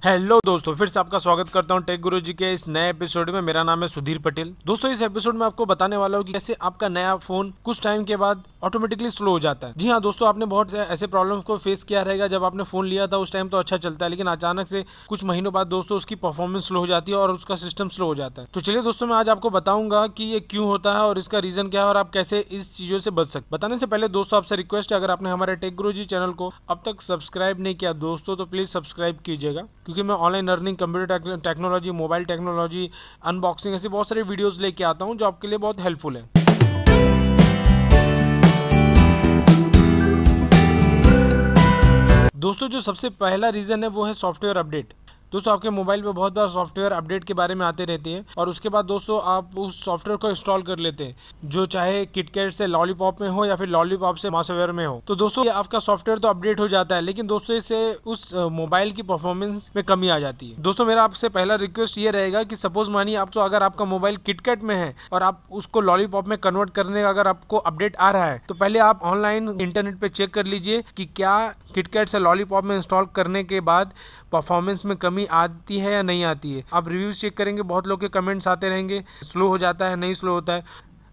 Hello दोस्तों, फिर से आपका स्वागत करता हूं टेक गुरुजी के इस नए एपिसोड में। मेरा नाम है सुधीर पटेल। दोस्तों, इस एपिसोड में आपको बताने वाला हूं कि कैसे आपका नया फोन कुछ टाइम के बाद ऑटोमेटिकली स्लो हो जाता है। जी हां दोस्तों, आपने बहुत से ऐसे प्रॉब्लम्स को फेस किया रहेगा। जब आपने फोन लिया था उस टाइम तो अच्छा चलता है, लेकिन अचानक से कुछ महीनों बाद दोस्तों उसकी परफॉर्मेंस स्लो हो जाती है और उसका सिस्टम स्लो हो जाता है। तो चलिए दोस्तों, मैं आज आपको बताऊंगा कि ये क्यों होता है और इसका रीजन क्या है और आप कैसे इस चीजों से बच सकते। बताने से पहले दोस्तों आपसे रिक्वेस्ट है, अगर आपने हमारे टेक गुरुजी चैनल को अब तक सब्सक्राइब नहीं किया दोस्तों तो प्लीज सब्सक्राइब कीजिएगा, क्योंकि मैं online earning, computer technology, mobile technology, unboxing ऐसे बहुत सारे वीडियोस लेके आता हूं जो आपके लिए बहुत हेल्पफुल है। दोस्तों, जो सबसे पहला रीजन है वो है सॉफ्टवेयर अपडेट। दोस्तों, आपके मोबाइल पे बहुत बार सॉफ्टवेयर अपडेट के बारे में आते रहते हैं और उसके बाद दोस्तों आप उस सॉफ्टवेयर को इंस्टॉल कर लेते हैं, जो चाहे किटकैट से लॉलीपॉप में हो या फिर लॉलीपॉप से मासवेयर में हो। तो दोस्तों ये आपका सॉफ्टवेयर तो अपडेट हो जाता है, लेकिन दोस्तों इससे उस मोबाइल की परफॉर्मेंस में कमी आ जाती है। दोस्तों, मेरा आपसे पहला रिक्वेस्ट ये रहेगा कि सपोज मानिए आप तो अगर आपका मोबाइल किटकैट में है और आप उसको लॉलीपॉप में कन्वर्ट करने का अगर आपको अपडेट आ रहा है, तो पहले आप ऑनलाइन इंटरनेट पे चेक कर लीजिए कि क्या किटकैट से लॉलीपॉप में इंस्टॉल करने के बाद परफॉर्मेंस में कमी आती है या नहीं आती है। आप रिव्यूज चेक करेंगे, बहुत लोग के कमेंट्स आते रहेंगे, स्लो हो जाता है, नहीं स्लो होता है।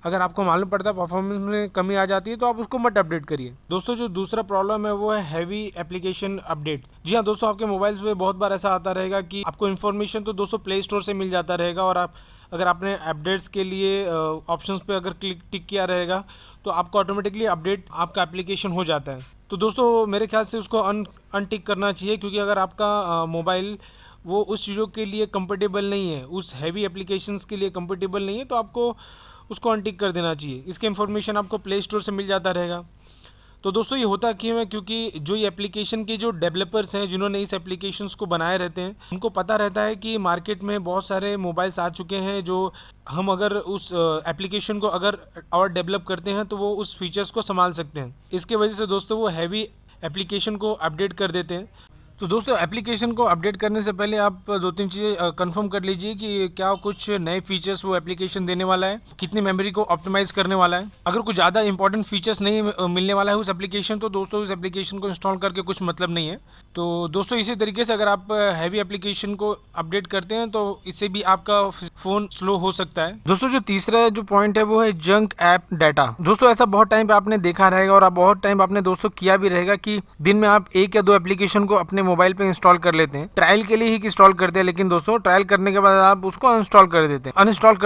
अगर आपको मालूम पड़ता है परफॉर्मेंस में कमी आ जाती है तो आप उसको मत अपडेट करिए। दोस्तों, जो दूसरा प्रॉब्लम है वो है हैवी एप्लीकेशन अपडेट। जी हाँ दोस्तों, आपके मोबाइल पे बहुत बार ऐसा आता रहेगा कि आपको इन्फॉर्मेशन तो दोस्तों प्ले स्टोर से मिल जाता रहेगा और आप अगर आपने अपडेट्स के लिए ऑप्शंस पे अगर टिक किया रहेगा तो आपको ऑटोमेटिकली अपडेट आपका एप्लीकेशन हो जाता है। तो दोस्तों मेरे ख्याल से उसको अनटिक करना चाहिए, क्योंकि अगर आपका मोबाइल वो उस चीज़ों के लिए कंफर्टेबल नहीं है, उस हैवी एप्लीकेशंस के लिए कंफर्टेबल नहीं है, तो आपको उसको अनटिक कर देना चाहिए। इसके इन्फॉर्मेशन आपको प्ले स्टोर से मिल जाता रहेगा। तो दोस्तों ये होता क्यों है, क्योंकि जो ये एप्लीकेशन के जो डेवलपर्स हैं जिन्होंने इस एप्लीकेशंस को बनाए रहते हैं, उनको पता रहता है कि मार्केट में बहुत सारे मोबाइल्स आ चुके हैं जो हम अगर उस एप्लीकेशन को अगर और डेवलप करते हैं तो वो उस फीचर्स को संभाल सकते हैं। इसके वजह से दोस्तों वो हैवी एप्लीकेशन को अपडेट कर देते हैं। तो दोस्तों एप्लीकेशन को अपडेट करने से पहले आप दो तीन चीज़ें कंफर्म कर लीजिए कि क्या कुछ नए फीचर्स वो एप्लीकेशन देने वाला है, कितनी मेमोरी को ऑप्टिमाइज करने वाला है। अगर कुछ ज़्यादा इंपॉर्टेंट फीचर्स नहीं मिलने वाला है उस एप्लीकेशन, तो दोस्तों उस एप्लीकेशन को इंस्टॉल करके कुछ मतलब नहीं है। तो दोस्तों इसी तरीके से अगर आप हैवी एप्लीकेशन को अपडेट करते हैं तो इससे भी आपका फ़ोन स्लो हो सकता है। दोस्तों जो तीसरा जो पॉइंट है वो है जंक ऐप डाटा। दोस्तों ऐसा बहुत टाइम पे आपने देखा रहेगा और आप बहुत टाइम आपने दोस्तों किया भी रहेगा कि दिन में आप एक या दो एप्लीकेशन को अपने मोबाइल पे इंस्टॉल कर लेते हैं, ट्रायल के लिए ही इंस्टॉल करते हैं, लेकिन दोस्तों ट्रायल करने के बाद आप उसको अनइंस्टॉल कर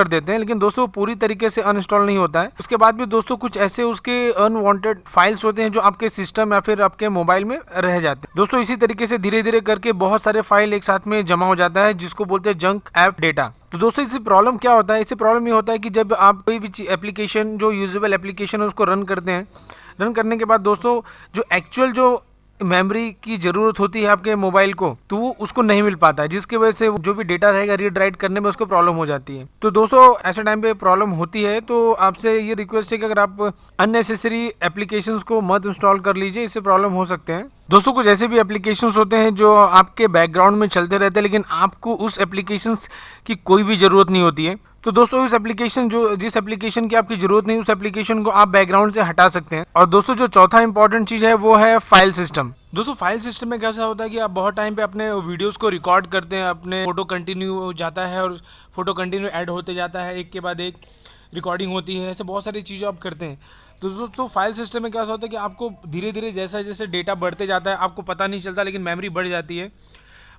देते हैं, लेकिन दोस्तों पूरी तरीके से अनइंस्टॉल नहीं होता है। उसके बाद भी दोस्तों कुछ ऐसे उसके अनवांटेड फाइल्स होते हैं जो आपके सिस्टम या फिर आपके मोबाइल में रह जाते हैं। दोस्तों इसी तरीके से धीरे धीरे करके बहुत सारे फाइल एक साथ में जमा हो जाता है, जिसको बोलते हैं जंक ऐप डेटा। तो दोस्तों इससे प्रॉब्लम क्या होता है, इससे प्रॉब्लम ये होता है कि जब आप कोई भी एप्लीकेशन जो यूजेबल एप्लीकेशन है उसको रन करते हैं, रन करने के बाद दोस्तों जो एक्चुअल जो मेमोरी की जरूरत होती है आपके मोबाइल को, तो वो उसको नहीं मिल पाता है, जिसकी वजह से जो भी डेटा रहेगा रीड राइट करने में उसको प्रॉब्लम हो जाती है। तो दोस्तों ऐसे टाइम पे प्रॉब्लम होती है तो आपसे ये रिक्वेस्ट है कि अगर आप अननेसेसरी एप्लीकेशंस को मत इंस्टॉल कर लीजिए, इससे प्रॉब्लम हो सकते हैं। दोस्तों कुछ ऐसे भी एप्लीकेशंस होते हैं जो आपके बैकग्राउंड में चलते रहते हैं, लेकिन आपको उस एप्लीकेशंस की कोई भी ज़रूरत नहीं होती है। तो दोस्तों उस एप्लीकेशन जिस एप्लीकेशन की आपकी जरूरत नहीं, उस एप्लीकेशन को आप बैकग्राउंड से हटा सकते हैं। और दोस्तों जो चौथा इंपॉर्टेंट चीज़ है वो है फाइल सिस्टम। दोस्तों फाइल सिस्टम में कैसा होता है कि आप बहुत टाइम पे अपने वीडियोस को रिकॉर्ड करते हैं, अपने फोटो कंटिन्यू जाता है और फोटो कंटिन्यू ऐड होते जाता है, एक के बाद एक रिकॉर्डिंग होती है, ऐसे बहुत सारी चीज़ें आप करते हैं। तो दोस्तों फाइल सिस्टम में क्या होता है कि आपको धीरे धीरे जैसा जैसे डेटा बढ़ते जाता है आपको पता नहीं चलता, लेकिन मेमोरी बढ़ जाती है।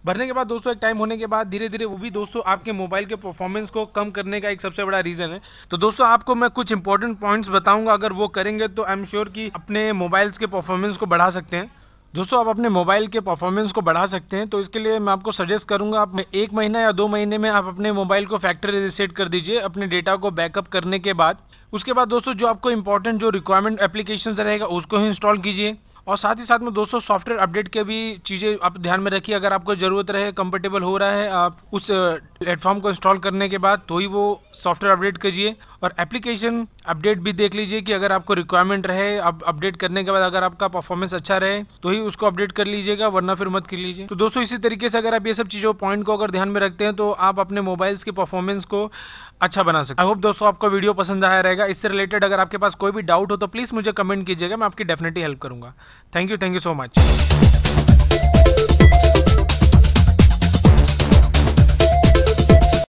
भरने के बाद दोस्तों एक टाइम होने के बाद धीरे धीरे वो भी दोस्तों आपके मोबाइल के परफॉर्मेंस को कम करने का एक सबसे बड़ा रीज़न है। तो दोस्तों आपको मैं कुछ इंपॉर्टेंट पॉइंट्स बताऊंगा, अगर वो करेंगे तो आई एम श्योर कि अपने मोबाइल्स के परफॉर्मेंस को बढ़ा सकते हैं। दोस्तों आप अपने मोबाइल के परफॉर्मेंस को बढ़ा सकते हैं, तो इसके लिए मैं आपको सजेस्ट करूंगा आप 1 महीना या 2 महीने में आप अपने मोबाइल को फैक्ट्री रीसेट कर दीजिए अपने डेटा को बैकअप करने के बाद। उसके बाद दोस्तों जो आपको इंपॉर्टेंट जो रिक्वायरमेंट एप्लीकेशन रहेगा उसको ही इंस्टॉल कीजिए, और साथ ही साथ में दोस्तों सॉफ्टवेयर अपडेट के भी चीज़ें आप ध्यान में रखिए। अगर आपको ज़रूरत रहे, कंफर्टेबल हो रहा है आप उस प्लेटफॉर्म को इंस्टॉल करने के बाद, तो ही वो सॉफ्टवेयर अपडेट कीजिए। और एप्लीकेशन अपडेट भी देख लीजिए कि अगर आपको रिक्वायरमेंट रहे, आप अपडेट करने के बाद अगर आपका परफॉर्मेंस अच्छा रहे तो ही उसको अपडेट कर लीजिएगा, वरना फिर मत कर लीजिए। तो दोस्तों इसी तरीके से अगर आप ये सब चीज़ों पॉइंट को अगर ध्यान में रखते हैं तो आप अपने मोबाइल्स के परफॉर्मेंस को अच्छा बना सकते हैं। आई होप दोस्तों आपको वीडियो पसंद आया रहेगा। इससे रिलेटेड अगर आपके पास कोई भी डाउट हो तो प्लीज़ मुझे कमेंट कीजिएगा, मैं आपकी डेफिनेटली हेल्प करूँगा। Thank you so much.